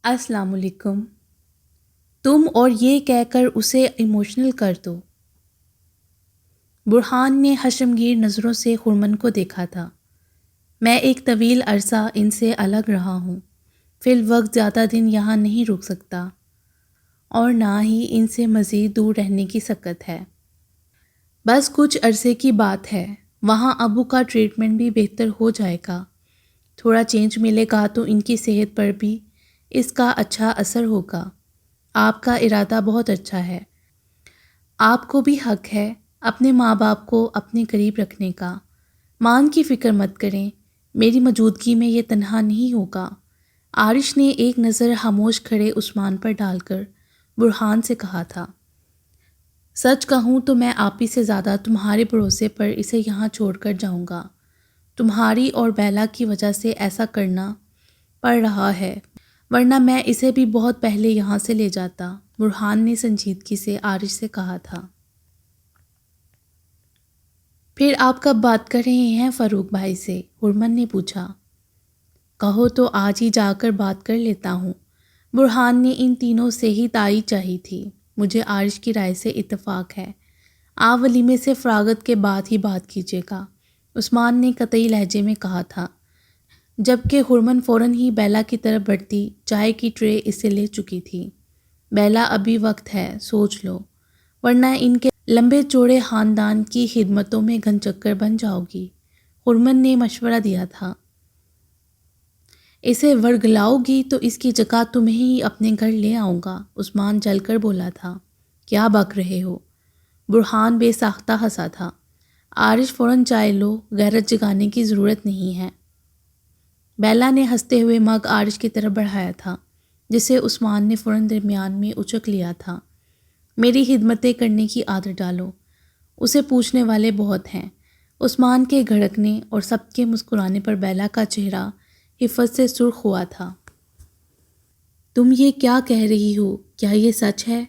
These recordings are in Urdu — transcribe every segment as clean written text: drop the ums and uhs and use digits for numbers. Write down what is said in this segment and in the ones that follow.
السلام علیکم۔ تم اور یہ کہہ کر اسے ایموشنل کر دو۔ برہان نے حشمگیر نظروں سے خرمن کو دیکھا تھا۔ میں ایک طویل عرصہ ان سے الگ رہا ہوں، فی الوقت زیادہ دن یہاں نہیں رک سکتا اور نہ ہی ان سے مزید دور رہنے کی سکت ہے۔ بس کچھ عرصے کی بات ہے، وہاں ابو کا ٹریٹمنٹ بھی بہتر ہو جائے گا، تھوڑا چینج ملے گا تو ان کی صحت پر بھی اس کا اچھا اثر ہوگا۔ آپ کا ارادہ بہت اچھا ہے، آپ کو بھی حق ہے اپنے ماں باپ کو اپنے قریب رکھنے کا۔ مان کی فکر مت کریں، میری موجودگی میں یہ تنہا نہیں ہوگا۔ عارش نے ایک نظر خاموش کھڑے عثمان پر ڈال کر برہان سے کہا تھا، سچ کہوں تو میں آپ ہی سے زیادہ تمہارے بھروسے پر اسے یہاں چھوڑ کر جاؤں گا۔ تمہاری اور بیلا کی وجہ سے ایسا کرنا پڑ رہا ہے، ورنہ میں اسے بھی بہت پہلے یہاں سے لے جاتا، برہان نے سنجیدگی سے عارش سے کہا تھا۔ پھر آپ کب بات کر رہے ہیں فاروق بھائی سے؟ خرمن نے پوچھا۔ کہو تو آج ہی جا کر بات کر لیتا ہوں۔ برہان نے ان تینوں سے ہی تائید چاہی تھی۔ مجھے عارش کی رائے سے اتفاق ہے، آپ ولیمے سے فراغت کے بعد ہی بات کیجیے گا، عثمان نے قطعی لہجے میں کہا تھا، جبکہ خرمن فوراً ہی بیلا کی طرف بڑھتی چائے کی ٹرے اس سے لے چکی تھی۔ بیلا ابھی وقت ہے، سوچ لو، ورنہ ان کے لمبے چوڑے خاندان کی خدمتوں میں گھن چکر بن جاؤ گی۔ خرمن نے مشورہ دیا تھا، اسے ورگلاؤ گی تو اس کی جگہ تمہیں ہی اپنے گھر لے آؤں گا، عثمان جل کر بولا تھا۔ کیا بک رہے ہو؟ برہان بے ساختہ ہنسا تھا۔ عارش فوراً چائے لو، غیرت جگانے کی ضرورت نہیں ہے۔ بیلا نے ہنستے ہوئے مگ عارش کی طرف بڑھایا تھا، جسے عثمان نے فوراً درمیان میں اچک لیا تھا۔ میری خدمتیں کرنے کی عادت ڈالو، اسے پوچھنے والے بہت ہیں۔ عثمان کے گھڑکنے اور سب کے مسکرانے پر بیلا کا چہرہ حفت سے سرخ ہوا تھا۔ تم یہ کیا کہہ رہی ہو؟ کیا یہ سچ ہے؟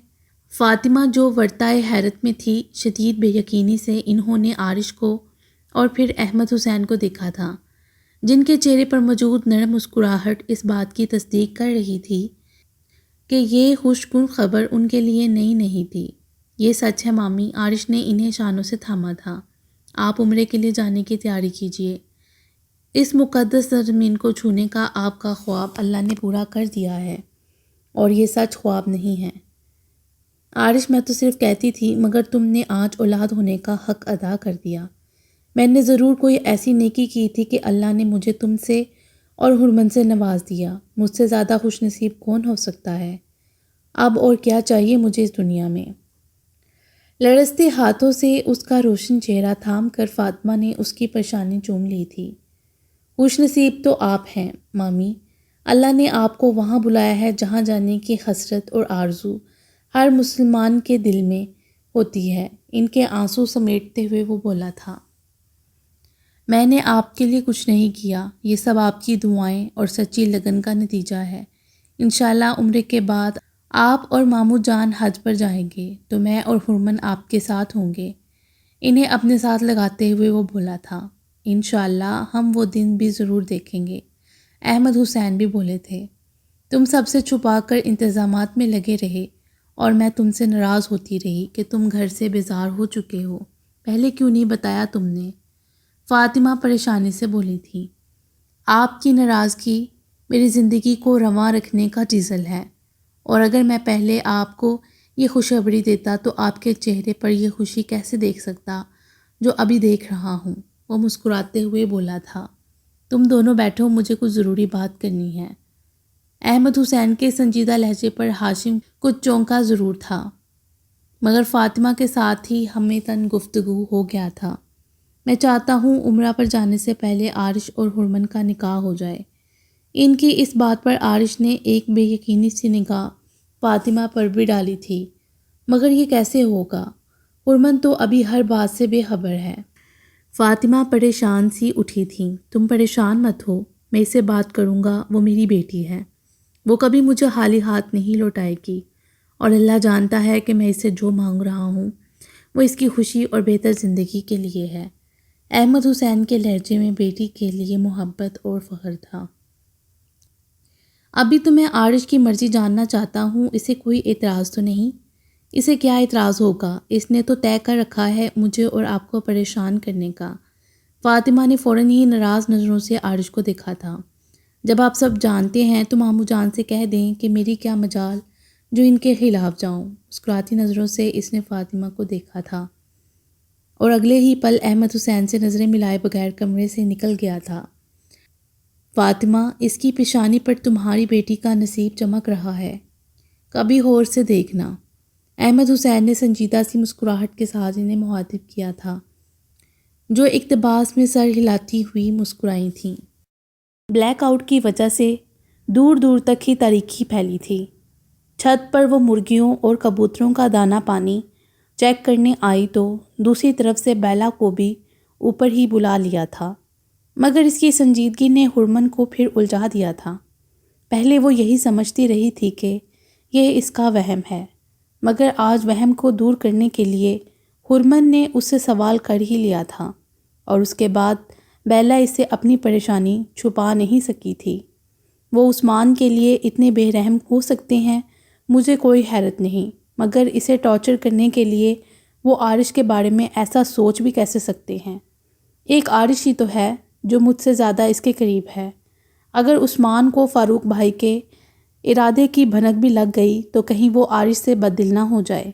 فاطمہ جو ورطۂ حیرت میں تھی، شدید بے یقینی سے انہوں نے عارش کو اور پھر احمد حسین کو دیکھا تھا، جن کے چہرے پر موجود نرم مسکراہٹ اس بات کی تصدیق کر رہی تھی کہ یہ خوش کن خبر ان کے لیے نئی نہیں تھی۔ یہ سچ ہے مامی، عارش نے انہیں شانوں سے تھاما تھا۔ آپ عمرے کے لیے جانے کی تیاری کیجیے، اس مقدس سرزمین کو چھونے کا آپ کا خواب اللہ نے پورا کر دیا ہے، اور یہ سچ خواب نہیں ہے۔ عارش میں تو صرف کہتی تھی، مگر تم نے آج اولاد ہونے کا حق ادا کر دیا۔ میں نے ضرور کوئی ایسی نیکی کی تھی کہ اللہ نے مجھے تم سے اور خرمن سے نواز دیا۔ مجھ سے زیادہ خوش نصیب کون ہو سکتا ہے؟ اب اور کیا چاہیے مجھے اس دنیا میں؟ لرزتے ہاتھوں سے اس کا روشن چہرہ تھام کر فاطمہ نے اس کی پیشانی چوم لی تھی۔ خوش نصیب تو آپ ہیں مامی، اللہ نے آپ کو وہاں بلایا ہے جہاں جانے کی حسرت اور آرزو ہر مسلمان کے دل میں ہوتی ہے۔ ان کے آنسو سمیٹتے ہوئے وہ بولا تھا، میں نے آپ کے لیے کچھ نہیں کیا، یہ سب آپ کی دعائیں اور سچی لگن کا نتیجہ ہے۔ انشاءاللہ عمرے کے بعد آپ اور مامو جان حج پر جائیں گے تو میں اور خرمن آپ کے ساتھ ہوں گے۔ انہیں اپنے ساتھ لگاتے ہوئے وہ بولا تھا، انشاءاللہ ہم وہ دن بھی ضرور دیکھیں گے۔ احمد حسین بھی بولے تھے، تم سب سے چھپا کر انتظامات میں لگے رہے اور میں تم سے ناراض ہوتی رہی کہ تم گھر سے بیزار ہو چکے ہو، پہلے کیوں نہیں بتایا تم نے؟ فاطمہ پریشانی سے بولی تھی، آپ کی ناراضگی میری زندگی کو رواں رکھنے کا ڈیزل ہے، اور اگر میں پہلے آپ کو یہ خوشخبری دیتا تو آپ کے چہرے پر یہ خوشی کیسے دیکھ سکتا جو ابھی دیکھ رہا ہوں؟ وہ مسکراتے ہوئے بولا تھا، تم دونوں بیٹھو، مجھے کچھ ضروری بات کرنی ہے۔ احمد حسین کے سنجیدہ لہجے پر ہاشم کچھ چونکا ضرور تھا، مگر فاطمہ کے ساتھ ہی ہمیں تن گفتگو ہو گیا تھا۔ میں چاہتا ہوں عمرہ پر جانے سے پہلے عارش اور خرمن کا نکاح ہو جائے۔ ان کی اس بات پر عارش نے ایک بے یقینی سی نگاہ فاطمہ پر بھی ڈالی تھی، مگر یہ کیسے ہوگا؟ خرمن تو ابھی ہر بات سے بے خبر ہے۔ فاطمہ پریشان سی اٹھی تھیں، تم پریشان مت ہو، میں اس سے بات کروں گا، وہ میری بیٹی ہے، وہ کبھی مجھے خالی ہاتھ نہیں لوٹائے گی، اور اللہ جانتا ہے کہ میں اس سے جو مانگ رہا ہوں وہ اس کی خوشی اور بہتر زندگی کے لیے ہے۔ احمد حسین کے لہجے میں بیٹی کے لیے محبت اور فخر تھا۔ ابھی تو میں عارش کی مرضی جاننا چاہتا ہوں، اسے کوئی اعتراض تو نہیں؟ اسے کیا اعتراض ہوگا، اس نے تو طے کر رکھا ہے مجھے اور آپ کو پریشان کرنے کا۔ فاطمہ نے فوراً ہی ناراض نظروں سے عارش کو دیکھا تھا۔ جب آپ سب جانتے ہیں تو ماموں جان سے کہہ دیں کہ میری کیا مجال جو ان کے خلاف جاؤں۔ مسکراتی نظروں سے اس نے فاطمہ کو دیکھا تھا اور اگلے ہی پل احمد حسین سے نظریں ملائے بغیر کمرے سے نکل گیا تھا۔ فاطمہ، اس کی پیشانی پر تمہاری بیٹی کا نصیب چمک رہا ہے، کبھی غور سے دیکھنا۔ احمد حسین نے سنجیدہ سی مسکراہٹ کے ساتھ انہیں مخاطب کیا تھا، جو اقتباس میں سر ہلاتی ہوئی مسکرائی تھیں۔ بلیک آؤٹ کی وجہ سے دور دور تک ہی تاریکی پھیلی تھی۔ چھت پر وہ مرغیوں اور کبوتروں کا دانہ پانی چیک کرنے آئی تو دوسری طرف سے بیلا کو بھی اوپر ہی بلا لیا تھا، مگر اس کی سنجیدگی نے ہرمن کو پھر الجھا دیا تھا۔ پہلے وہ یہی سمجھتی رہی تھی کہ یہ اس کا وہم ہے، مگر آج وہم کو دور کرنے کے لیے ہرمن نے اس سے سوال کر ہی لیا تھا، اور اس کے بعد بیلا اس سے اپنی پریشانی چھپا نہیں سکی تھی۔ وہ عثمان کے لیے اتنے بے رحم ہو سکتے ہیں، مجھے کوئی حیرت نہیں، مگر اسے ٹارچر کرنے کے لیے وہ عارش کے بارے میں ایسا سوچ بھی کیسے سکتے ہیں؟ ایک عارش ہی تو ہے جو مجھ سے زیادہ اس کے قریب ہے۔ اگر عثمان کو فاروق بھائی کے ارادے کی بھنک بھی لگ گئی تو کہیں وہ عارش سے بددل نہ ہو جائے۔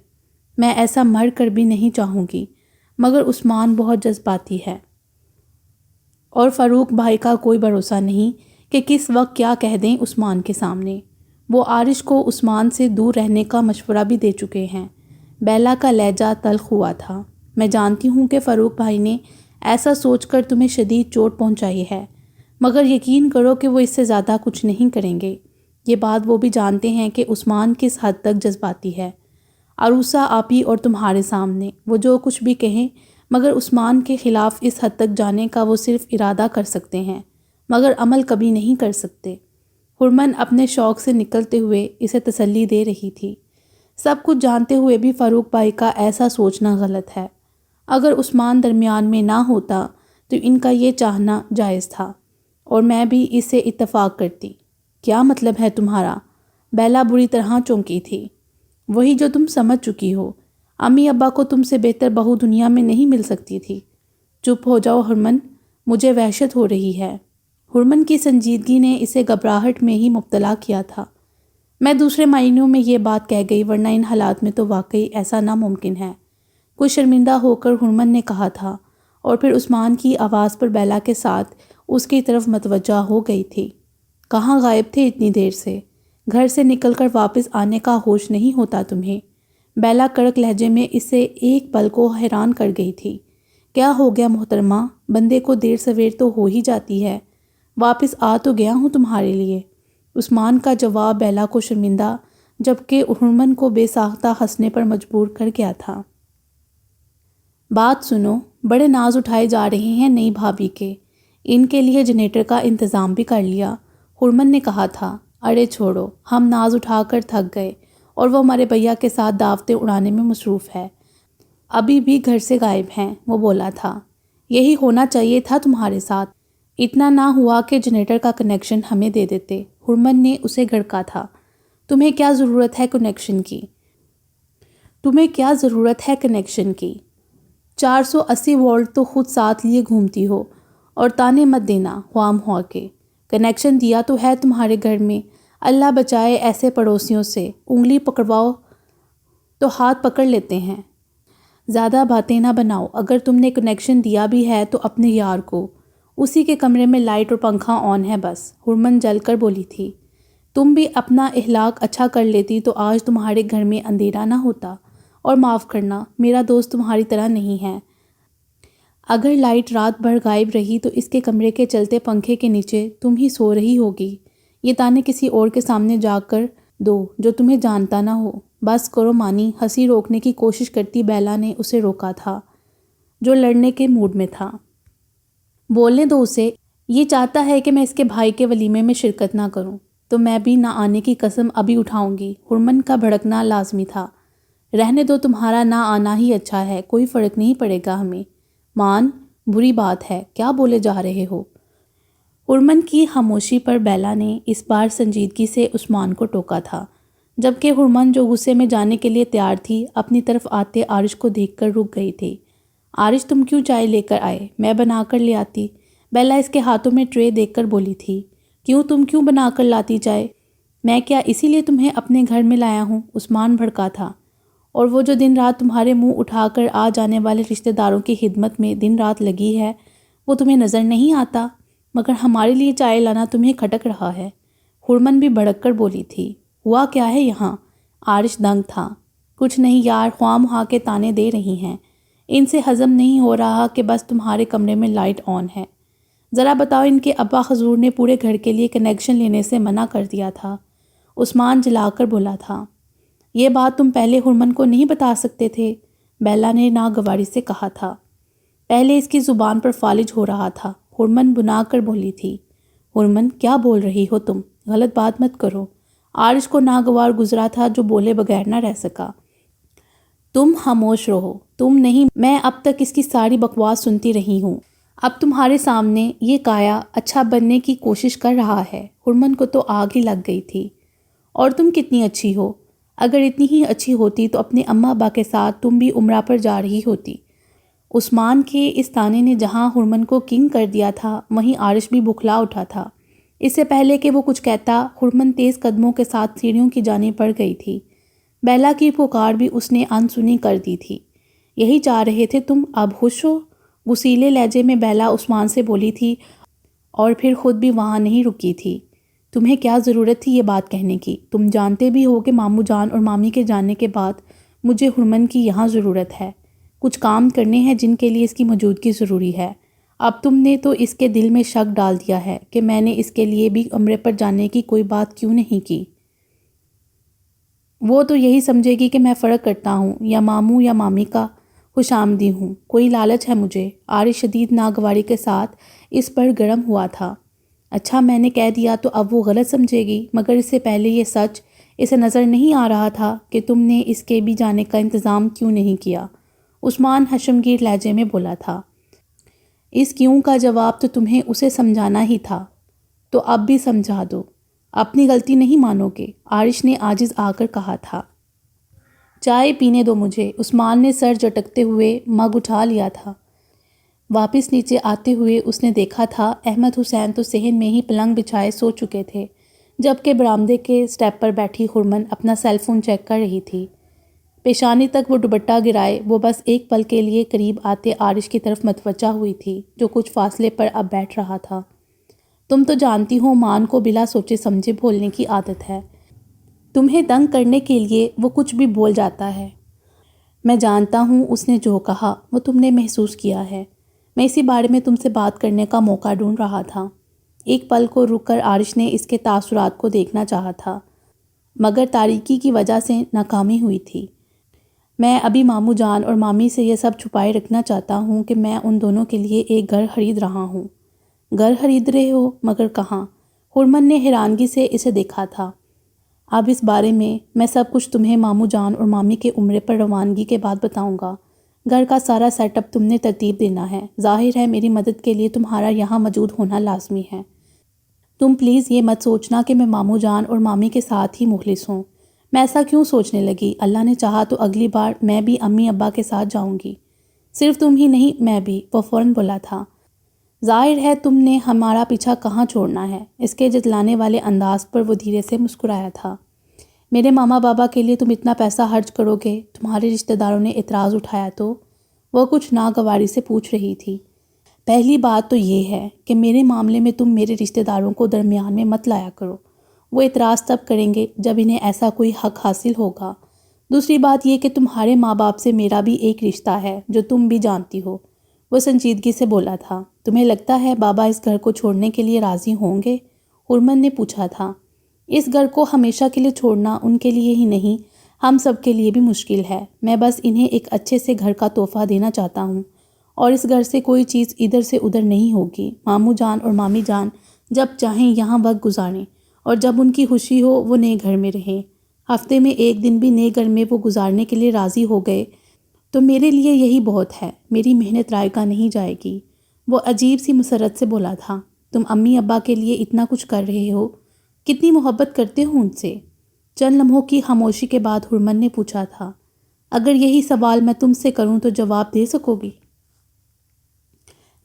میں ایسا مر کر بھی نہیں چاہوں گی، مگر عثمان بہت جذباتی ہے، اور فاروق بھائی کا کوئی بھروسہ نہیں کہ کس وقت کیا کہہ دیں عثمان کے سامنے۔ وہ عارش کو عثمان سے دور رہنے کا مشورہ بھی دے چکے ہیں۔ بیلا کا لہجہ تلخ ہوا تھا۔ میں جانتی ہوں کہ فاروق بھائی نے ایسا سوچ کر تمہیں شدید چوٹ پہنچائی ہے، مگر یقین کرو کہ وہ اس سے زیادہ کچھ نہیں کریں گے۔ یہ بات وہ بھی جانتے ہیں کہ عثمان کس حد تک جذباتی ہے۔ عروسہ آپی اور تمہارے سامنے وہ جو کچھ بھی کہیں، مگر عثمان کے خلاف اس حد تک جانے کا وہ صرف ارادہ کر سکتے ہیں، مگر عمل کبھی نہیں کر سکتے۔ ہرمن اپنے شوق سے نکلتے ہوئے اسے تسلی دے رہی تھی۔ سب کچھ جانتے ہوئے بھی فاروق بھائی کا ایسا سوچنا غلط ہے۔ اگر عثمان درمیان میں نہ ہوتا تو ان کا یہ چاہنا جائز تھا، اور میں بھی اس سے اتفاق کرتی۔ کیا مطلب ہے تمہارا؟ بیلا بری طرح چونکی تھی۔ وہی جو تم سمجھ چکی ہو، امی ابا کو تم سے بہتر بہو دنیا میں نہیں مل سکتی تھی۔ چپ ہو جاؤ ہرمن، مجھے وحشت ہو رہی ہے۔ ہرمن کی سنجیدگی نے اسے گھبراہٹ میں ہی مبتلا کیا تھا۔ میں دوسرے معنیوں میں یہ بات کہہ گئی، ورنہ ان حالات میں تو واقعی ایسا ناممکن ہے، کچھ شرمندہ ہو کر ہرمن نے کہا تھا، اور پھر عثمان کی آواز پر بیلا کے ساتھ اس کی طرف متوجہ ہو گئی تھی۔ کہاں غائب تھے اتنی دیر سے؟ گھر سے نکل کر واپس آنے کا ہوش نہیں ہوتا تمہیں؟ بیلا کڑک لہجے میں اس سے ایک پل کو حیران کر گئی تھی۔ کیا ہو گیا محترمہ؟ بندے کو دیر سویر تو ہو ہی جاتی ہے، واپس آ تو گیا ہوں تمہارے لیے۔ عثمان کا جواب بیلا کو شرمندہ جبکہ ہرمن کو بے ساختہ ہنسنے پر مجبور کر گیا تھا۔ بات سنو، بڑے ناز اٹھائے جا رہے ہیں نئی بھابھی کے، ان کے لیے جنریٹر کا انتظام بھی کر لیا؟ ہرمن نے کہا تھا۔ ارے چھوڑو، ہم ناز اٹھا کر تھک گئے، اور وہ ہمارے بھیا کے ساتھ دعوتیں اڑانے میں مصروف ہے، ابھی بھی گھر سے غائب ہیں، وہ بولا تھا۔ یہی ہونا چاہیے تھا تمہارے ساتھ، اتنا نہ ہوا کہ جنریٹر کا کنیکشن ہمیں دے دیتے، ہرمن نے اسے گھڑکا تھا۔ تمہیں کیا ضرورت ہے کنیکشن کی؟ تمہیں کیا ضرورت ہے کنیکشن کی؟ 480 وولٹ تو خود ساتھ لیے گھومتی ہو، اور تانے مت دینا خوام ہوا کے۔ کنیکشن دیا تو ہے تمہارے گھر میں، اللہ بچائے ایسے پڑوسیوں سے، انگلی پکڑواؤ تو ہاتھ پکڑ لیتے ہیں۔ زیادہ باتیں نہ بناؤ، اگر تم نے کنیکشن دیا بھی ہے تو اپنے یار کو، اسی کے کمرے میں لائٹ اور پنکھا آن ہے بس، ہرمن جل کر بولی تھی۔ تم بھی اپنا اہلاک اچھا کر لیتی تو آج تمہارے گھر میں اندھیرا نہ ہوتا، اور معاف کرنا، میرا دوست تمہاری طرح نہیں ہے۔ اگر لائٹ رات بھر غائب رہی تو اس کے کمرے کے چلتے پنکھے کے نیچے تم ہی سو رہی ہوگی۔ یہ تانے کسی اور کے سامنے جا کر دو جو تمہیں جانتا نہ ہو۔ بس کرو مانی، ہنسی روکنے کی کوشش کرتی بیلا نے اسے روکا تھا، جو لڑنے کے موڈ میں تھا۔ بولنے دو اسے، یہ چاہتا ہے کہ میں اس کے بھائی کے ولیمے میں شرکت نہ کروں، تو میں بھی نہ آنے کی قسم ابھی اٹھاؤں گی۔ ہرمن کا بھڑکنا لازمی تھا۔ رہنے دو، تمہارا نہ آنا ہی اچھا ہے، کوئی فرق نہیں پڑے گا ہمیں۔ مان، بری بات ہے، کیا بولے جا رہے ہو؟ ہرمن کی خاموشی پر بیلا نے اس بار سنجیدگی سے عثمان کو ٹوکا تھا، جبکہ ہرمن جو غصے میں جانے کے لیے تیار تھی اپنی طرف آتے عارش کو دیکھ کر رک گئی تھی۔ عارش تم کیوں چائے لے کر آئے؟ میں بنا کر لے آتی، بیلا اس کے ہاتھوں میں ٹرے دیکھ کر بولی تھی۔ تم کیوں بنا کر لاتی چائے؟ میں کیا اسی لیے تمہیں اپنے گھر میں لایا ہوں؟ عثمان بھڑکا تھا۔ اور وہ جو دن رات تمہارے منہ اٹھا کر آ جانے والے رشتہ داروں کی خدمت میں دن رات لگی ہے، وہ تمہیں نظر نہیں آتا؟ مگر ہمارے لیے چائے لانا تمہیں کھٹک رہا ہے۔ ہرمن بھی بھڑک کر بولی تھی۔ ہوا کیا ہے یہاں؟ عارش دنگ تھا۔ کچھ نہیں یار، خواہ مخواہ کے تانے دے رہی ہیں، ان سے ہضم نہیں ہو رہا کہ بس تمہارے کمرے میں لائٹ آن ہے۔ ذرا بتاؤ، ان کے ابا حضور نے پورے گھر کے لیے کنیکشن لینے سے منع کر دیا تھا۔ عثمان جلا کر بولا تھا۔ یہ بات تم پہلے ہرمن کو نہیں بتا سکتے تھے؟ بیلا نے ناگواری سے کہا تھا۔ پہلے اس کی زبان پر فالج ہو رہا تھا۔ ہرمن بنا کر بولی تھی۔ ہرمن کیا بول رہی ہو تم؟ غلط بات مت کرو۔ عارش کو ناگوار گزرا تھا جو بولے بغیر نہ رہ سکا۔ تم خاموش رہو۔ تم نہیں، میں اب تک اس کی ساری بکواس سنتی رہی ہوں۔ اب تمہارے سامنے یہ کایا اچھا بننے کی کوشش کر رہا ہے۔ ہرمن کو تو آگ ہی لگ گئی تھی۔ اور تم کتنی اچھی ہو؟ اگر اتنی ہی اچھی ہوتی تو اپنے اماں ابا کے ساتھ تم بھی عمرہ پر جا رہی ہوتی۔ عثمان کے اس تانے نے جہاں ہرمن کو کنگ کر دیا تھا، وہیں عارش بھی بکھلا اٹھا تھا۔ اس سے پہلے کہ وہ کچھ کہتا، ہرمن تیز قدموں کے ساتھ سیڑھیوں کی جانب بڑھ گئی تھی۔ بیلا کی پکار بھی اس نے انسنی کر دی تھی۔ یہی چاہ رہے تھے تم اب خوش ہو؟ غصیلے لہجے میں بیلا عثمان سے بولی تھی، اور پھر خود بھی وہاں نہیں رکی تھی۔ تمہیں کیا ضرورت تھی یہ بات کہنے کی؟ تم جانتے بھی ہو کہ ماموں جان اور مامی کے جانے کے بعد مجھے ہرمن کی یہاں ضرورت ہے۔ کچھ کام کرنے ہیں جن کے لیے اس کی موجودگی ضروری ہے۔ اب تم نے تو اس کے دل میں شک ڈال دیا ہے کہ میں نے اس کے لیے بھی عمرے پر جانے کی کوئی بات کیوں نہیں کی۔ وہ تو یہی سمجھے گی کہ میں فرق کرتا ہوں، یا ماموں یا مامی کا خوش آمدی ہوں۔ کوئی لالچ ہے مجھے؟ عارش شدید ناگواری کے ساتھ اس پر گرم ہوا تھا۔ اچھا، میں نے کہہ دیا تو اب وہ غلط سمجھے گی، مگر اس سے پہلے یہ سچ اسے نظر نہیں آ رہا تھا کہ تم نے اس کے بھی جانے کا انتظام کیوں نہیں کیا؟ عثمان حشمگیر لہجے میں بولا تھا۔ اس کیوں کا جواب تو تمہیں اسے سمجھانا ہی تھا، تو اب بھی سمجھا دو۔ اپنی غلطی نہیں مانو گے؟ عارش نے عاجز آ کر کہا تھا۔ چائے پینے دو مجھے۔ عثمان نے سر جھٹکتے ہوئے مگ اٹھا لیا تھا۔ واپس نیچے آتے ہوئے اس نے دیکھا تھا احمد حسین تو صحن میں ہی پلنگ بچھائے سو چکے تھے، جبکہ برآمدے کے سٹیپ پر بیٹھی ہرمن اپنا سیل فون چیک کر رہی تھی۔ پیشانی تک وہ دوپٹہ گرائے وہ بس ایک پل کے لیے قریب آتے عارش کی طرف متوجہ ہوئی تھی، جو کچھ فاصلے پر اب بیٹھ رہا تھا۔ تم تو جانتی ہو مان کو بلا سوچے سمجھے بولنے کی عادت ہے۔ تمہیں تنگ کرنے کے لیے وہ کچھ بھی بول جاتا ہے۔ میں جانتا ہوں اس نے جو کہا وہ تم نے محسوس کیا ہے۔ میں اسی بارے میں تم سے بات کرنے کا موقع ڈھونڈ رہا تھا۔ ایک پل کو رک کر عارش نے اس کے تاثرات کو دیکھنا چاہا تھا، مگر تاریکی کی وجہ سے ناکامی ہوئی تھی۔ میں ابھی ماموں جان اور مامی سے یہ سب چھپائے رکھنا چاہتا ہوں کہ میں ان دونوں کے لیے ایک گھر خرید رہا ہوں۔ گھر خرید رہے ہو؟ مگر کہاں؟ ہرمن نے حیرانگی سے اسے دیکھا تھا۔ اب اس بارے میں سب کچھ تمہیں ماموں جان اور مامی کے عمرے پر روانگی کے بعد بتاؤں گا۔ گھر کا سارا سیٹ اپ تم نے ترتیب دینا ہے۔ ظاہر ہے میری مدد کے لیے تمہارا یہاں موجود ہونا لازمی ہے۔ تم پلیز یہ مت سوچنا کہ میں ماموں جان اور مامی کے ساتھ ہی مخلص ہوں۔ میں ایسا کیوں سوچنے لگی؟ اللہ نے چاہا تو اگلی بار میں بھی امی ابا کے ساتھ جاؤں گی۔ صرف تم ہی نہیں، میں بھی، وہ فوراً بولا تھا۔ ظاہر ہے تم نے ہمارا پیچھا کہاں چھوڑنا ہے؟ اس کے جتلانے والے انداز پر وہ دھیرے سے مسکرایا تھا۔ میرے ماما بابا کے لیے تم اتنا پیسہ خرچ کرو گے؟ تمہارے رشتہ داروں نے اعتراض اٹھایا تو؟ وہ کچھ ناگواری سے پوچھ رہی تھی۔ پہلی بات تو یہ ہے کہ میرے معاملے میں تم میرے رشتہ داروں کو درمیان میں مت لایا کرو۔ وہ اعتراض تب کریں گے جب انہیں ایسا کوئی حق حاصل ہوگا۔ دوسری بات یہ کہ تمہارے ماں باپ سے میرا بھی ایک رشتہ ہے جو تم بھی جانتی ہو۔ وہ سنجیدگی سے بولا تھا۔ تمہیں لگتا ہے بابا اس گھر کو چھوڑنے کے لیے راضی ہوں گے؟ ہرمن نے پوچھا تھا۔ اس گھر کو ہمیشہ کے لیے چھوڑنا ان کے لیے ہی نہیں، ہم سب کے لیے بھی مشکل ہے۔ میں بس انہیں ایک اچھے سے گھر کا تحفہ دینا چاہتا ہوں، اور اس گھر سے کوئی چیز ادھر سے ادھر نہیں ہوگی۔ ماموں جان اور مامی جان جب چاہیں یہاں وقت گزاریں، اور جب ان کی خوشی ہو وہ نئے گھر میں رہیں۔ ہفتے میں ایک دن بھی نئے گھر میں وہ گزارنے کے لیے راضی ہو گئے تو میرے لیے یہی بہت ہے۔ میری محنت رائے گاہ نہیں جائے گی۔ وہ عجیب سی مسرت سے بولا تھا۔ تم امی ابا کے لیے اتنا کچھ کر رہے ہو، کتنی محبت کرتے ہو ان سے؟ چند لمحوں کی خاموشی کے بعد ہرمن نے پوچھا تھا، اگر یہی سوال میں تم سے کروں تو جواب دے سکو گی؟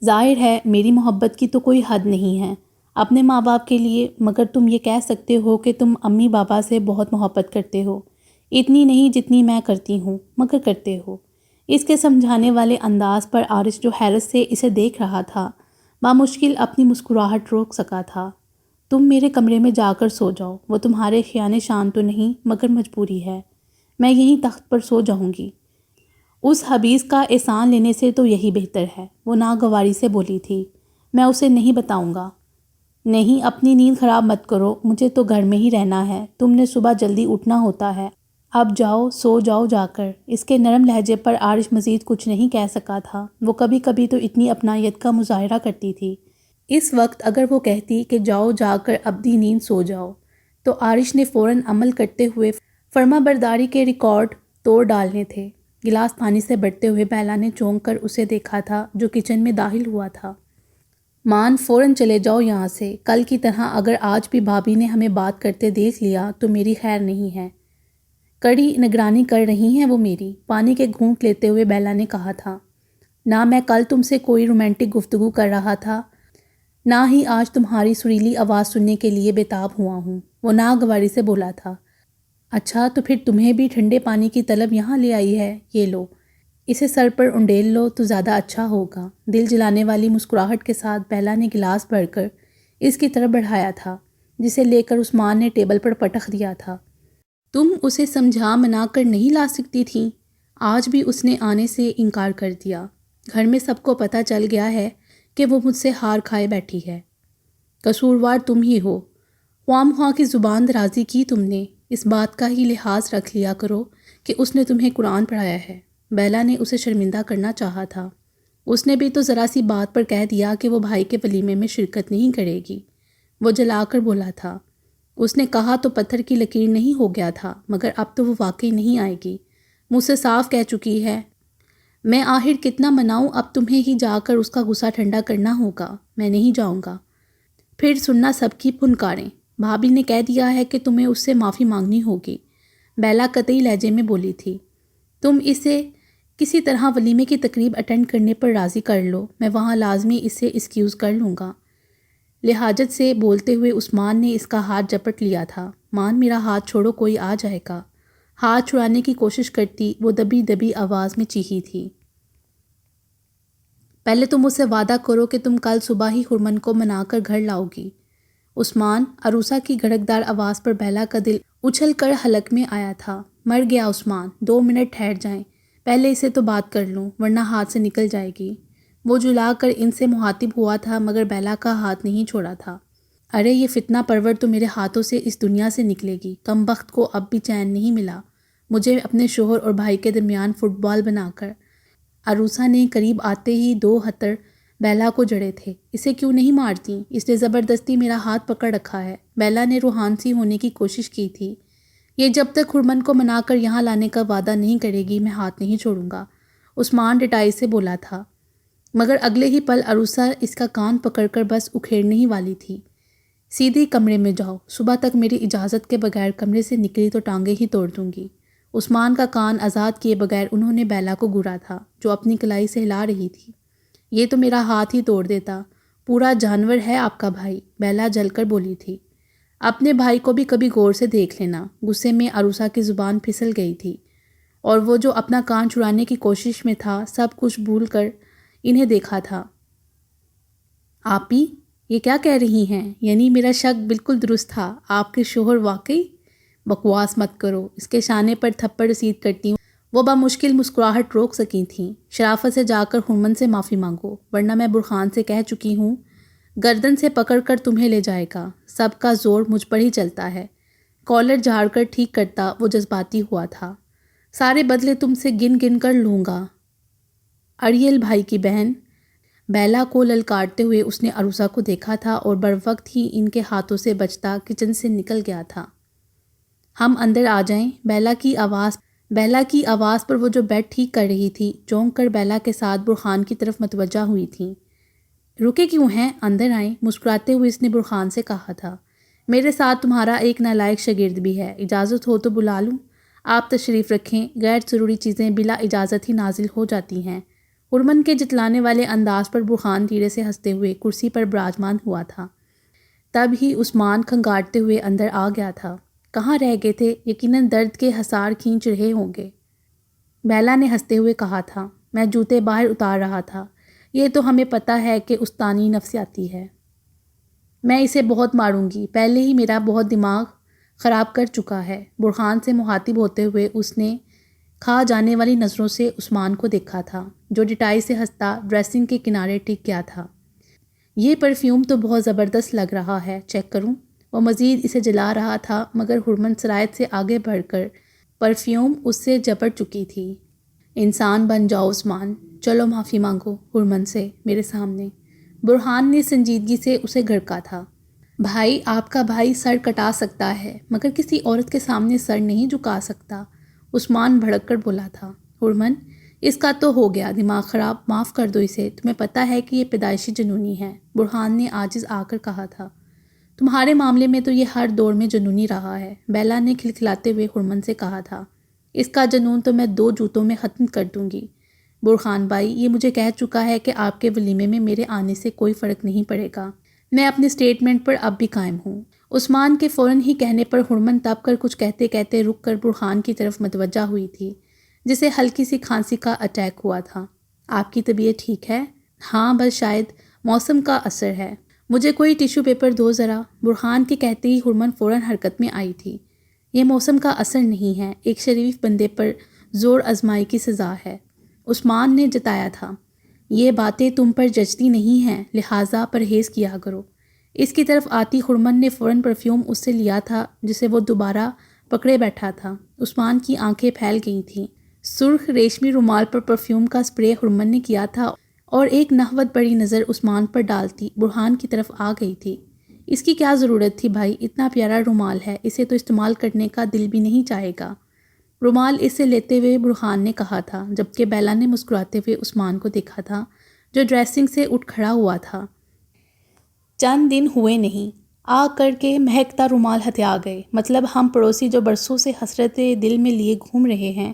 ظاہر ہے میری محبت کی تو کوئی حد نہیں ہے اپنے ماں باپ کے لیے، مگر تم یہ کہہ سکتے ہو کہ تم امی بابا سے بہت محبت کرتے ہو، اتنی نہیں جتنی میں کرتی ہوں، مگر کرتے ہو۔ اس کے سمجھانے والے انداز پر عارش جو حیرت سے اسے دیکھ رہا تھا، بامشکل اپنی مسکراہٹ روک سکا تھا۔ تم میرے کمرے میں جا کر سو جاؤ، وہ تمہارے خیال شان تو نہیں مگر مجبوری ہے، میں یہیں تخت پر سو جاؤں گی۔ اس حبیث کا احسان لینے سے تو یہی بہتر ہے، وہ ناگواری سے بولی تھی۔ میں اسے نہیں بتاؤں گا۔ نہیں، اپنی نیند خراب مت کرو، مجھے تو گھر میں ہی رہنا ہے، تم نے صبح جلدی اٹھنا ہوتا ہے، اب جاؤ سو جاؤ جا کر۔ اس کے نرم لہجے پر عارش مزید کچھ نہیں کہہ سکا تھا، وہ کبھی کبھی تو اتنی اپنائیت کا مظاہرہ کرتی تھی۔ اس وقت اگر وہ کہتی کہ جاؤ جا کر ابدی نیند سو جاؤ، تو عارش نے فوراً عمل کرتے ہوئے فرما برداری کے ریکارڈ توڑ ڈالنے تھے۔ گلاس پانی سے بھرتے ہوئے بیلا نے چونک کر اسے دیکھا تھا جو کچن میں داخل ہوا تھا۔ مان، فوراً چلے جاؤ یہاں سے، کل کی طرح اگر آج بھی بھابھی نے ہمیں بات کرتے دیکھ لیا تو میری خیر نہیں ہے۔ کڑی نگرانی کر رہی ہیں وہ میری، پانی کے گھونٹ لیتے ہوئے بیلا نے کہا تھا۔ نہ میں کل تم سے کوئی رومانٹک گفتگو کر رہا تھا، نہ ہی آج تمہاری سریلی آواز سننے کے لیے بےتاب ہوا ہوں، وہ ناگواری سے بولا تھا۔ اچھا تو پھر تمہیں بھی ٹھنڈے پانی کی طلب یہاں لے آئی ہے، یہ لو، اسے سر پر انڈیل لو تو زیادہ اچھا ہوگا۔ دل جلانے والی مسکراہٹ کے ساتھ بیلا نے گلاس بھر کر اس کی طرف بڑھایا تھا، جسے لے کر عثمان نے ٹیبل پر پٹخ دیا تھا۔ تم اسے سمجھا منا کر نہیں لا سکتی تھیں؟ آج بھی اس نے آنے سے انکار کر دیا۔ گھر میں سب کو پتہ چل گیا ہے کہ وہ مجھ سے ہار کھائے بیٹھی ہے۔ قصوروار تم ہی ہو، خواہ مخواہ کی زبان درازی کی تم نے، اس بات کا ہی لحاظ رکھ لیا کرو کہ اس نے تمہیں قرآن پڑھایا ہے۔ بیلا نے اسے شرمندہ کرنا چاہا تھا، اس نے بھی تو ذرا سی بات پر کہہ دیا کہ وہ بھائی کے ولیمے میں شرکت نہیں کرے گی۔ وہ جلا کر بولا تھا، اس نے کہا تو پتھر کی لکیر نہیں ہو گیا تھا، مگر اب تو وہ واقعی نہیں آئے گی، مجھ سے صاف کہہ چکی ہے۔ میں آخر کتنا مناؤں، اب تمہیں ہی جا کر اس کا غصہ ٹھنڈا کرنا ہوگا، میں نہیں جاؤں گا۔ پھر سننا سب کی پھنکاریں، بھابھی نے کہہ دیا ہے کہ تمہیں اس سے معافی مانگنی ہوگی، بیلا قطعی لہجے میں بولی تھی۔ تم اسے کسی طرح ولیمے کی تقریب اٹینڈ کرنے پر راضی کر لو، میں وہاں لازمی اسے ایکسکیوز کر لوں گا۔ لہاجت سے بولتے ہوئے عثمان نے اس کا ہاتھ جپٹ لیا تھا۔ مان، میرا ہاتھ چھوڑو، کوئی آ جائے گا۔ ہاتھ چھڑانے کی کوشش کرتی وہ دبی دبی آواز میں چیخی تھی، پہلے تم مجھ سے وعدہ کرو کہ تم کل صبح ہی ہرمن کو منا کر گھر لاؤ گی۔ عثمان، عروسہ کی گھڑکدار آواز پر بیلا کا دل اچھل کر حلق میں آیا تھا۔ مر گیا عثمان، 2 منٹ ٹھہر جائیں، پہلے اسے تو بات کر لوں ورنہ ہاتھ سے نکل جائے گی۔ وہ جلا کر ان سے مخاطب ہوا تھا مگر بیلا کا ہاتھ نہیں چھوڑا تھا۔ ارے یہ فتنہ پرور تو میرے ہاتھوں سے اس دنیا سے نکلے گی، کم بخت کو اب بھی چین نہیں ملا مجھے اپنے شوہر اور بھائی کے درمیان فٹ بال بنا کر۔ عروسہ نے قریب آتے ہی 2 ہتھڑ بیلا کو جڑے تھے۔ اسے کیوں نہیں مارتی، اس نے زبردستی میرا ہاتھ پکڑ رکھا ہے۔ بیلا نے روحانسی ہونے کی کوشش کی تھی۔ یہ جب تک ہرمن کو منا کر یہاں لانے کا وعدہ نہیں کرے گی میں ہاتھ نہیں چھوڑوں گا، عثمان ڈٹائی سے بولا تھا، مگر اگلے ہی پل عروسہ اس کا کان پکڑ کر بس اکھیڑنے ہی والی تھی۔ سیدھی کمرے میں جاؤ، صبح تک میری اجازت کے بغیر کمرے سے نکلی تو ٹانگیں ہی توڑ دوں گی۔ عثمان کا کان آزاد کیے بغیر انہوں نے بیلا کو گھورا تھا جو اپنی کلائی سے ہلا رہی تھی۔ یہ تو میرا ہاتھ ہی توڑ دیتا، پورا جانور ہے آپ کا بھائی، بیلا جل کر بولی تھی۔ اپنے بھائی کو بھی کبھی غور سے دیکھ لینا۔ غصے میں عروسہ کی زبان پھسل گئی تھی اور وہ جو اپنا کان چھڑانے کی کوشش میں تھا سب کچھ بھول کر انہیں دیکھا تھا۔ آپی، یہ کیا کہہ رہی ہیں؟ یعنی میرا شک بالکل درست تھا، آپ کے شوہر واقعی؟ بکواس مت کرو، اس کے شانے پر تھپڑ رسید کرتی ہوں۔ وہ بامشکل مسکراہٹ روک سکی تھیں۔ شرافت سے جا کر ہرمن سے معافی مانگو، ورنہ میں برخان سے کہہ چکی ہوں گردن سے پکڑ کر تمہیں لے جائے گا۔ سب کا زور مجھ پر ہی چلتا ہے۔ کالر جھاڑ کر ٹھیک کرتا وہ جذباتی ہوا تھا۔ سارے بدلے تم سے گن گن کر لوں گا، اریل بھائی کی بہن۔ بیلا کو للکارتے ہوئے اس نے عروسہ کو دیکھا تھا اور بروقت ہی ان کے ہاتھوں سے بچتا کچن سے نکل گیا تھا۔ ہم اندر آ جائیں؟ بیلا کی آواز پر وہ جو بیڈ ٹھیک کر رہی تھی چونک کر بیلا کے ساتھ برخان کی طرف متوجہ ہوئی تھیں۔ رکے کیوں ہیں، اندر آئیں، مسکراتے ہوئے اس نے برہان سے کہا تھا۔ میرے ساتھ تمہارا ایک نالائق شاگرد بھی ہے، اجازت ہو تو بلا لوں؟ آپ تشریف رکھیں، غیر ضروری چیزیں بلا اجازت ہی نازل ہو جاتی ہیں۔ ہرمن کے جتلانے والے انداز پر برہان دھیرے سے ہنستے ہوئے کرسی پر براجمان ہوا تھا۔ تب ہی عثمان کھنگاٹتے ہوئے اندر آ گیا تھا۔ کہاں رہ گئے تھے؟ یقیناً درد کے حصار کھینچ رہے ہوں گے۔ بیلا نے ہنستے ہوئے کہا تھا، میں جوتے باہر اتار رہا تھا۔ یہ تو ہمیں پتہ ہے کہ استانی نفسیاتی ہے۔ میں اسے بہت ماروں گی، پہلے ہی میرا بہت دماغ خراب کر چکا ہے۔ برہان سے مخاطب ہوتے ہوئے اس نے کھا جانے والی نظروں سے عثمان کو دیکھا تھا، جو ڈٹائی سے ہنستا ڈریسنگ کے کنارے ٹک گیا تھا۔ یہ پرفیوم تو بہت زبردست لگ رہا ہے، چیک کروں؟ وہ مزید اسے جلا رہا تھا مگر ہرمن سرایت سے آگے بڑھ کر پرفیوم اس سے جپٹ چکی تھی۔ انسان بن جاؤ عثمان، چلو معافی مانگو ہرمن سے میرے سامنے۔ برہان نے سنجیدگی سے اسے گھڑکا تھا۔ بھائی، آپ کا بھائی سر کٹا سکتا ہے مگر کسی عورت کے سامنے سر نہیں جھکا سکتا، عثمان بھڑک کر بولا تھا۔ ہرمن، اس کا تو ہو گیا دماغ خراب، معاف کر دو اسے، تمہیں پتہ ہے کہ یہ پیدائشی جنونی ہے، برہان نے عاجز آ کر کہا تھا۔ تمہارے معاملے میں تو یہ ہر دور میں جنونی رہا ہے، بیلا نے کھلکھلاتے ہوئے ہرمن سے کہا تھا۔ اس کا جنون تو میں 2 جوتوں میں ختم کر دوں گی۔ برہان بھائی یہ مجھے کہہ چکا ہے کہ آپ کے ولیمے میں میرے آنے سے کوئی فرق نہیں پڑے گا۔ میں اپنے سٹیٹمنٹ پر اب بھی قائم ہوں۔ عثمان کے فوراً ہی کہنے پر ہرمن تب کر کچھ کہتے کہتے رک کر برہان کی طرف متوجہ ہوئی تھی، جسے ہلکی سی کھانسی کا اٹیک ہوا تھا۔ آپ کی طبیعت ٹھیک ہے؟ ہاں، بس شاید موسم کا اثر ہے۔ مجھے کوئی ٹیشو پیپر دو ذرا۔ برہان کے کہتے ہی ہرمن فوراً حرکت میں آئی تھی۔ یہ موسم کا اثر نہیں ہے، ایک شریف بندے پر زور آزمائی کی سزا ہے، عثمان نے جتایا تھا۔ یہ باتیں تم پر جچتی نہیں ہیں، لہٰذا پرہیز کیا کرو۔ اس کی طرف آتی ہرمن نے فوراً پرفیوم اس سے لیا تھا جسے وہ دوبارہ پکڑے بیٹھا تھا۔ عثمان کی آنکھیں پھیل گئی تھیں۔ سرخ ریشمی رومال پر پرفیوم کا سپرے ہرمن نے کیا تھا اور ایک نہوت بڑی نظر عثمان پر ڈالتی برہان کی طرف آ گئی تھی۔ اس کی کیا ضرورت تھی بھائی، اتنا پیارا رومال ہے، اسے تو استعمال کرنے کا دل بھی نہیں چاہے گا۔ رومال اسے لیتے ہوئے برہان نے کہا تھا، جبکہ بیلا نے مسکراتے ہوئے عثمان کو دیکھا تھا جو ڈریسنگ سے اٹھ کھڑا ہوا تھا۔ چند دن ہوئے نہیں، آ کر کے مہکتا رومال ہتھیا گئے، مطلب ہم پڑوسی جو برسوں سے حسرت دل میں لیے گھوم رہے ہیں،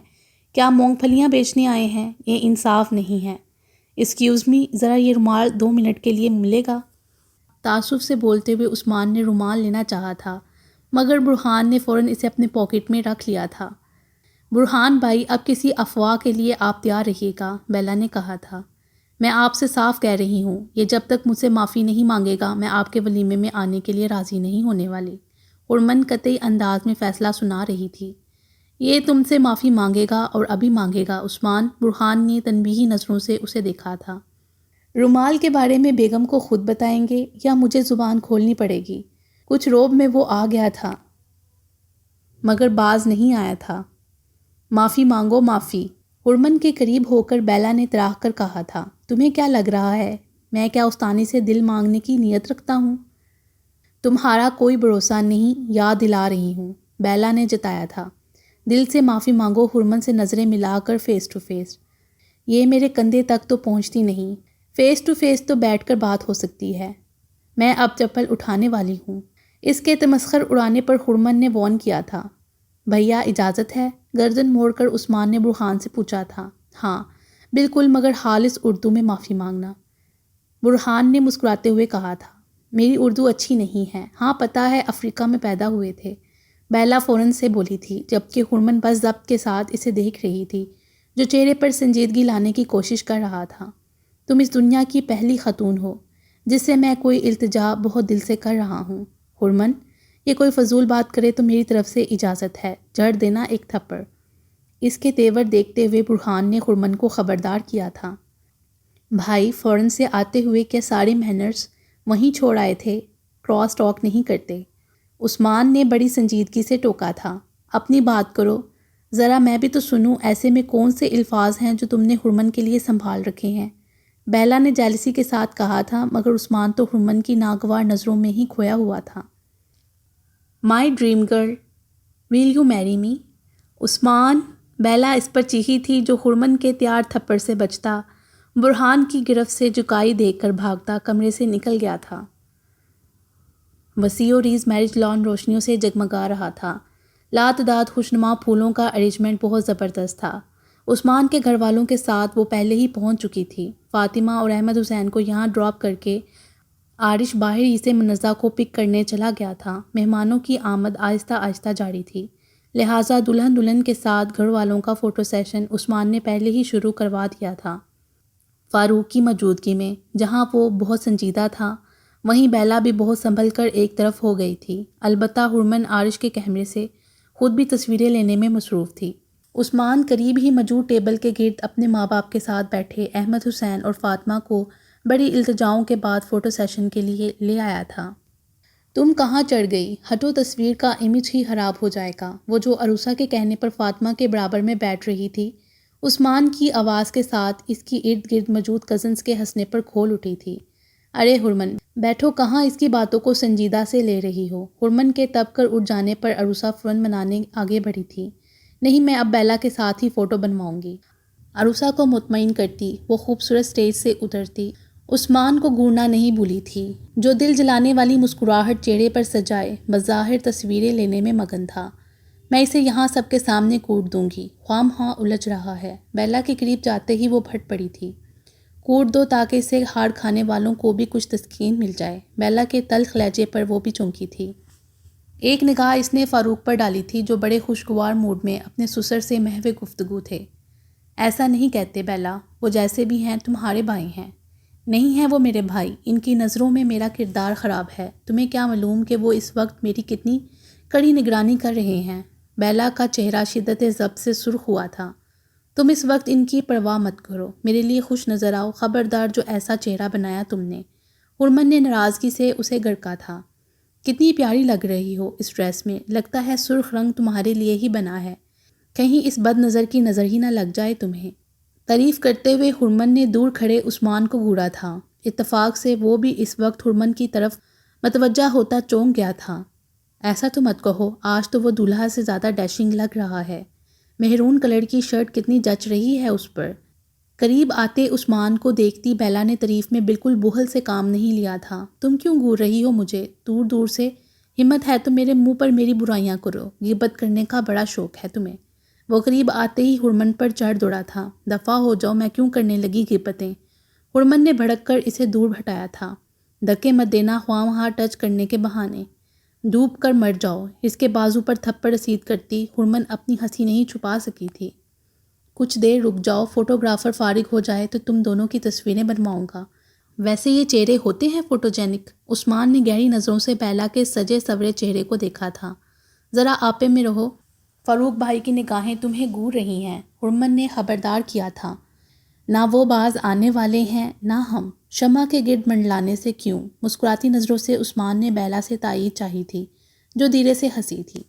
کیا مونگ پھلیاں بیچنے آئے ہیں؟ یہ انصاف نہیں ہے۔ ایکسکیوز می، ذرا یہ رومال 2 منٹ کے لیے ملے گا؟ تعصب سے بولتے ہوئے عثمان نے رومال لینا چاہا تھا مگر برہان نے فوراً اسے اپنے پاکٹ میں رکھ لیا تھا۔ برہان بھائی، اب کسی افواہ کے لیے آپ تیار رہیے گا، بیلا نے کہا تھا۔ میں آپ سے صاف کہہ رہی ہوں، یہ جب تک مجھ سے معافی نہیں مانگے گا میں آپ کے ولیمے میں آنے کے لیے راضی نہیں ہونے والی۔ ہرمن قطعی انداز میں فیصلہ سنا رہی تھی۔ یہ تم سے معافی مانگے گا اور ابھی مانگے گا عثمان، برہان نے تنبیہی نظروں سے اسے دیکھا تھا۔ رومال کے بارے میں بیگم کو خود بتائیں گے یا مجھے زبان کھولنی پڑے گی؟ کچھ روب میں وہ آ گیا تھا مگر باز نہیں آیا تھا۔ معافی مانگو، معافی۔ ہرمن کے قریب ہو کر بیلا نے تراح کر کہا تھا، تمہیں کیا لگ رہا ہے میں کیا استانی سے دل مانگنے کی نیت رکھتا ہوں؟ تمہارا کوئی بھروسہ نہیں، یاد دلا رہی ہوں، بیلا نے جتایا تھا۔ دل سے معافی مانگو، ہرمن سے نظریں ملا کر فیس ٹو فیس۔ یہ میرے کندھے تک تو پہنچتی نہیں، فیس ٹو فیس تو بیٹھ کر بات ہو سکتی ہے۔ میں اب چپل اٹھانے والی ہوں۔ اس کے تمسخر اڑانے پر ہرمن نے وارن کیا تھا۔ بھیا اجازت ہے؟ گردن موڑ کر عثمان نے برہان سے پوچھا تھا۔ ہاں بالکل، مگر خالص اردو میں معافی مانگنا، برہان نے مسکراتے ہوئے کہا تھا۔ میری اردو اچھی نہیں ہے۔ ہاں پتہ ہے، افریقہ میں پیدا ہوئے تھے، بیلا فوراً سے بولی تھی، جبکہ ہرمن بس ضبط کے ساتھ اسے دیکھ رہی تھی جو چہرے پر سنجیدگی لانے کی کوشش کر رہا تھا۔ تم اس دنیا کی پہلی خاتون ہو جس سے میں کوئی التجا بہت دل سے کر رہا ہوں۔ ہرمن، یہ کوئی فضول بات کرے تو میری طرف سے اجازت ہے، جھڑ دینا ایک تھپڑ۔ اس کے تیور دیکھتے ہوئے برہان نے ہرمن کو خبردار کیا تھا۔ بھائی، فورن سے آتے ہوئے کیا سارے مینرز وہیں چھوڑ آئے تھے؟ کراس ٹاک نہیں کرتے، عثمان نے بڑی سنجیدگی سے ٹوکا تھا۔ اپنی بات کرو، ذرا میں بھی تو سنوں، ایسے میں کون سے الفاظ ہیں جو تم نے ہرمن کے لیے سنبھال رکھے ہیں؟ بیلا نے جیلسی کے ساتھ کہا تھا مگر عثمان تو ہرمن کی ناگوار نظروں میں ہی کھویا ہوا تھا۔ My dream girl, will you میری می؟ عثمان، بیلا اس پر چیخی تھی جو ہرمن کے تیار تھپڑ سے بچتا برہان کی گرفت سے جکائی دیکھ کر بھاگتا کمرے سے نکل گیا تھا۔ وسیع و ریز میرج لان روشنیوں سے جگمگا رہا تھا۔ لاتعداد خوشنما پھولوں کا ارینجمنٹ بہت زبردست تھا۔ عثمان کے گھر والوں کے ساتھ وہ پہلے ہی پہنچ چکی تھی۔ فاطمہ اور احمد حسین کو یہاں ڈراپ کر کے عارش باہر ہی سے منزہ کو پک کرنے چلا گیا تھا۔ مہمانوں کی آمد آہستہ آہستہ جاری تھی، لہٰذا دلہن کے ساتھ گھر والوں کا فوٹو سیشن عثمان نے پہلے ہی شروع کروا دیا تھا۔ فاروق کی موجودگی میں جہاں وہ بہت سنجیدہ تھا، وہیں بیلا بھی بہت سنبھل کر ایک طرف ہو گئی تھی۔ البتہ ہرمن عارش کے کیمرے سے خود بھی تصویریں لینے میں مصروف تھی۔ عثمان قریب ہی موجود ٹیبل کے گرد اپنے ماں باپ کے ساتھ بیٹھے احمد حسین اور فاطمہ کو بڑی التجاؤں کے بعد فوٹو سیشن کے لیے لے آیا تھا۔ تم کہاں چڑھ گئی؟ ہٹو، تصویر کا امیج ہی خراب ہو جائے گا۔ وہ جو عروسہ کے کہنے پر فاطمہ کے برابر میں بیٹھ رہی تھی، عثمان کی آواز کے ساتھ اس کی ارد گرد موجود کزنز کے ہنسنے پر کھول اٹھی تھی۔ ارے ہرمن بیٹھو، کہاں اس کی باتوں کو سنجیدہ سے لے رہی ہو؟ ہرمن کے تب کر اٹھ جانے پر عروسہ فوراً منانے آگے بڑھی تھی۔ نہیں، میں اب بیلا کے ساتھ ہی فوٹو بنواؤں گی۔ عروسہ کو مطمئن کرتی وہ خوبصورت سٹیج سے اترتی عثمان کو گھورنا نہیں بھولی تھی، جو دل جلانے والی مسکراہٹ چہرے پر سجائے بظاہر تصویریں لینے میں مگن تھا۔ میں اسے یہاں سب کے سامنے کوٹ دوں گی، خواہ الجھ رہا ہے۔ بیلا کے قریب جاتے ہی وہ پھٹ پڑی تھی۔ کوٹ دو تاکہ اسے ہار کھانے والوں کو بھی کچھ تسکین مل جائے۔ بیلا کے تلخ لہجے پر وہ بھی چونکی تھی۔ ایک نگاہ اس نے فاروق پر ڈالی تھی، جو بڑے خوشگوار موڈ میں اپنے سسر سے محو گفتگو تھے۔ ایسا نہیں کہتے بیلا، وہ جیسے بھی ہیں تمہارے بھائی ہیں۔ نہیں ہیں وہ میرے بھائی، ان کی نظروں میں میرا کردار خراب ہے۔ تمہیں کیا معلوم کہ وہ اس وقت میری کتنی کڑی نگرانی کر رہے ہیں۔ بیلا کا چہرہ شدت ضبط سے سرخ ہوا تھا۔ تم اس وقت ان کی پرواہ مت کرو، میرے لیے خوش نظر آؤ، خبردار جو ایسا چہرہ بنایا تم نے۔ ہرمن نے ناراضگی سے اسے گڑکا تھا۔ کتنی پیاری لگ رہی ہو اس ڈریس میں، لگتا ہے سرخ رنگ تمہارے لیے ہی بنا ہے، کہیں اس بد نظر کی نظر ہی نہ لگ جائے تمہیں۔ تعریف کرتے ہوئے ہرمن نے دور کھڑے عثمان کو گھورا تھا۔ اتفاق سے وہ بھی اس وقت ہرمن کی طرف متوجہ ہوتا چونک گیا تھا۔ ایسا تو مت کہو، آج تو وہ دولہا سے زیادہ ڈیشنگ لگ رہا ہے۔ مہرون کلر کی شرٹ کتنی جچ رہی ہے اس پر۔ قریب آتے عثمان کو دیکھتی بیلا نے تعریف میں بالکل بہل سے کام نہیں لیا تھا۔ تم کیوں گھور رہی ہو مجھے دور دور سے؟ ہمت ہے تو میرے منہ پر میری برائیاں کرو، غیبت کرنے کا بڑا شوق ہے تمہیں۔ وہ قریب آتے ہی ہرمن پر چڑھ دوڑا تھا۔ دفع ہو جاؤ، میں کیوں کرنے لگی غیبتیں؟ ہرمن نے بھڑک کر اسے دور ہٹایا تھا۔ دھکے مت دینا خواہ وہاں ٹچ کرنے کے بہانے، ڈوب کر مر جاؤ۔ اس کے بازو پر تھپڑ رسید کرتی ہرمن اپنی ہنسی نہیں چھپا سکی تھی۔ کچھ دیر رک جاؤ، فوٹوگرافر فارغ ہو جائے تو تم دونوں کی تصویریں بنواؤں گا۔ ویسے یہ چہرے ہوتے ہیں فوٹوجینک؟ عثمان نے گہری نظروں سے بیلا کے سجے سورے چہرے کو دیکھا تھا۔ ذرا آپے میں رہو، فاروق بھائی کی نگاہیں تمہیں گھور رہی ہیں، ہرمن نے خبردار کیا تھا۔ نہ وہ باز آنے والے ہیں نہ ہم، شمع کے گرد منڈلانے سے کیوں؟ مسکراتی نظروں سے عثمان نے بیلا سے تائید چاہی تھی، جو دھیرے سے ہنسی تھی۔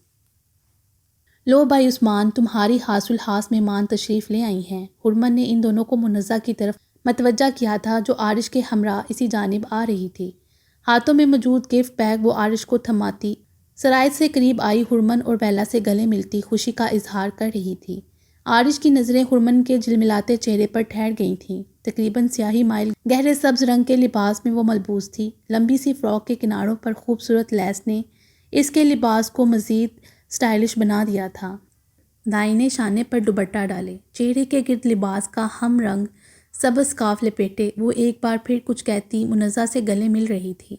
لو بھائی عثمان، تمہاری خاص الخاص مہمان تشریف لے آئی ہیں۔ ہرمن نے ان دونوں کو منزہ کی طرف متوجہ کیا تھا، جو عارش کے ہمراہ اسی جانب آ رہی تھی۔ ہاتھوں میں موجود گفٹ بیگ وہ عارش کو تھماتی سرائت سے قریب آئی ہرمن اور بیلا سے گلے ملتی خوشی کا اظہار کر رہی تھی۔ عارش کی نظریں ہرمن کے جلملاتے چہرے پر ٹھہر گئی تھیں۔ تقریباً سیاہی مائل گہرے سبز رنگ کے لباس میں وہ ملبوس تھی۔ لمبی سی فراک کے کناروں پر خوبصورت لیس نے اس کے لباس کو مزید سٹائلش بنا دیا تھا۔ دائیں شانے پر دوپٹہ ڈالے، چہرے کے گرد لباس کا ہم رنگ سبز سکارف لپیٹے، وہ ایک بار پھر کچھ کہتی منزہ سے گلے مل رہی تھی۔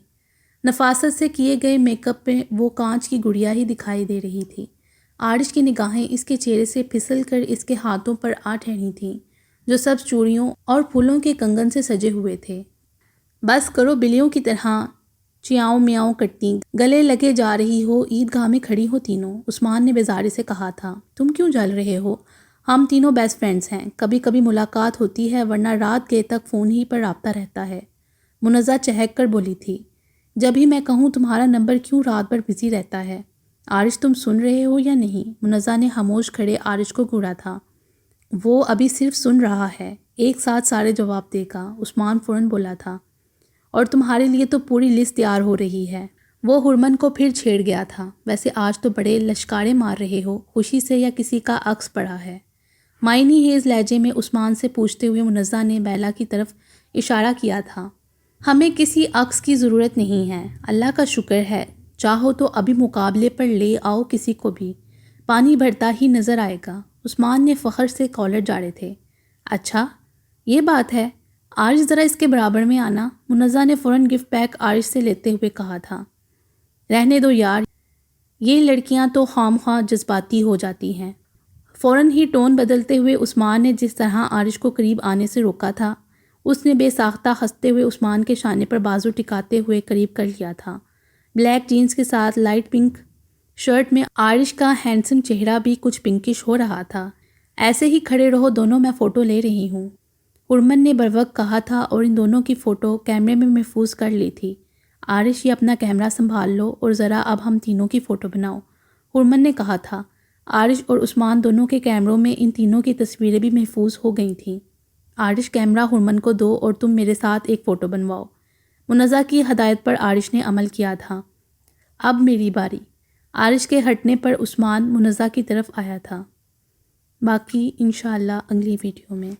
نفاست سے کیے گئے میک اپ میں وہ کانچ کی گڑیا ہی دکھائی دے رہی تھی۔ عارش کی نگاہیں اس کے چہرے سے پھسل کر اس کے ہاتھوں پر آ ٹھہری تھیں، جو سبز چوڑیوں اور پھولوں کے کنگن سے سجے ہوئے تھے۔ بس کرو، بلیوں کی طرح چیاؤں میاؤں کرتی گلے لگے جا رہی ہو، عیدگاہ میں کھڑی ہو تینوں، عثمان نے بیزاری سے کہا تھا۔ تم کیوں جل رہے ہو؟ ہم تینوں بیسٹ فرینڈز ہیں، کبھی کبھی ملاقات ہوتی ہے ورنہ رات گئے تک فون ہی پر رابطہ رہتا ہے۔ منزہ چہک کر بولی تھی۔ جب ہی میں کہوں تمہارا نمبر کیوں رات بھر بزی رہتا ہے؟ عارش تم سن رہے ہو یا نہیں؟ منزہ نے خاموش کھڑے عارش کو گھورا تھا۔ وہ ابھی صرف سن رہا ہے، ایک ساتھ سارے جواب دے گا، عثمان فوراً بولا تھا۔ اور تمہارے لیے تو پوری لسٹ تیار ہو رہی ہے۔ وہ ہرمن کو پھر چھیڑ گیا تھا۔ ویسے آج تو بڑے لشکارے مار رہے ہو، خوشی سے یا کسی کا عکس پڑا ہے؟ معنی ہیز لہجے میں عثمان سے پوچھتے ہوئے منزہ نے بیلا کی طرف اشارہ کیا تھا۔ ہمیں کسی عکس کی ضرورت نہیں ہے، اللہ کا شکر ہے، چاہو تو ابھی مقابلے پر لے آؤ کسی کو بھی، پانی بھرتا ہی نظر آئے گا۔ عثمان نے فخر سے کالر جاڑے تھے۔ اچھا یہ بات ہے، عارش ذرا اس کے برابر میں آنا، منزہ نے فوراً گفٹ پیک عارش سے لیتے ہوئے کہا تھا۔ رہنے دو یار، یہ لڑکیاں تو خام خواہ جذباتی ہو جاتی ہیں۔ فوراً ہی ٹون بدلتے ہوئے عثمان نے جس طرح عارش کو قریب آنے سے روکا تھا، اس نے بے ساختہ ہنستے ہوئے عثمان کے شانے پر بازو ٹکاتے ہوئے قریب کر لیا تھا۔ بلیک جینز کے ساتھ لائٹ پنک شرٹ میں عارش کا ہینڈسم چہرہ بھی کچھ پنکش ہو رہا تھا۔ ایسے ہی کھڑے رہو دونوں، میں فوٹو لے رہی ہوں، ہرمن نے بروقت کہا تھا اور ان دونوں کی فوٹو کیمرے میں محفوظ کر لی تھی۔ عارش یہ اپنا کیمرہ سنبھال لو اور ذرا اب ہم تینوں کی فوٹو بناؤ، ہرمن نے کہا تھا۔ عارش اور عثمان دونوں کے کیمروں میں ان تینوں کی تصویریں بھی محفوظ ہو گئی تھیں۔ عارش کیمرہ ہرمن کو دو اور تم میرے ساتھ ایک فوٹو بنواؤ۔ منزہ کی ہدایت پر عارش نے عمل کیا تھا۔ اب میری باری۔ عارش کے ہٹنے پر عثمان منزہ کی طرف آیا تھا۔ باقی انشاءاللہ اگلی ویڈیو میں۔